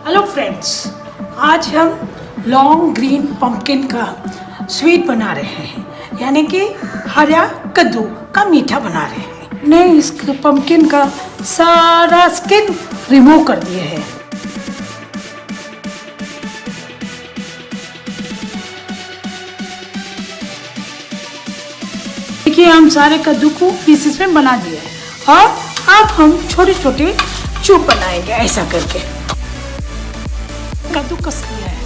Hello friends, आज हम long green pumpkin का स्वीट बना रहे हैं, यानी कि हरा कद्दू का मीठा बना रहे हैं। हमने इस पम्पकिन का सारा स्किन रिमूव कर दिए हैं। देखिए, हम सारे कद्दू को पीसेस में बना दिए हैं और अब हम छोटे छोटे चूप बनाएंगे ऐसा करके। कद्दू कस लिया है,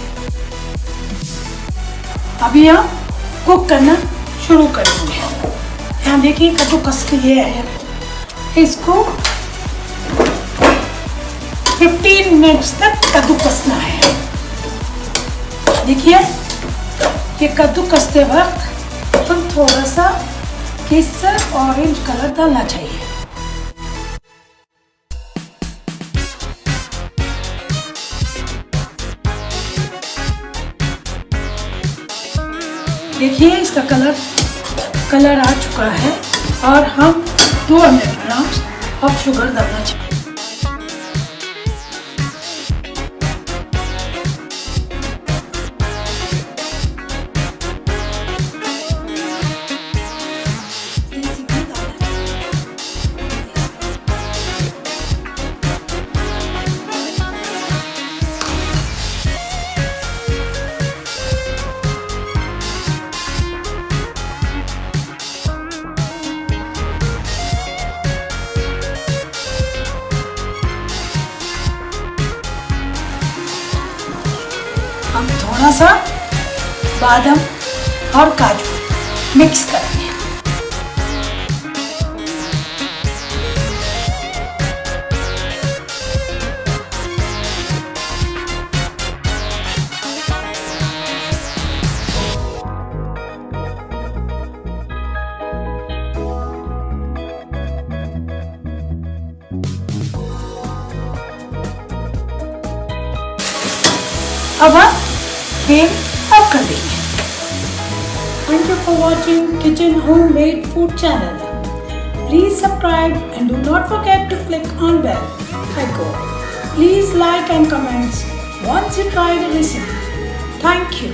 अभी हम कुक करना शुरू करेंगे। यहाँ देखिए कद्दू कस लिया है, इसको 15 मिनट्स तक कद्दू कसना है। देखिए, ये कद्दू कसते वक्त हम थोड़ा सा केसर ऑरेंज कलर डालना चाहिए। देखिए, इसका कलर आ चुका है और हम 200 ग्राम ऑफ शुगर डालना चाहिए। हम थोड़ा सा बादाम और काजू मिक्स करेंगे। अब हम फ्लेम ऑफ कर देंगे। Thank you for watching Kitchen Homemade Food channel. Please subscribe and do not forget to click on bell icon. Please like and comment once you try the recipe. Thank you.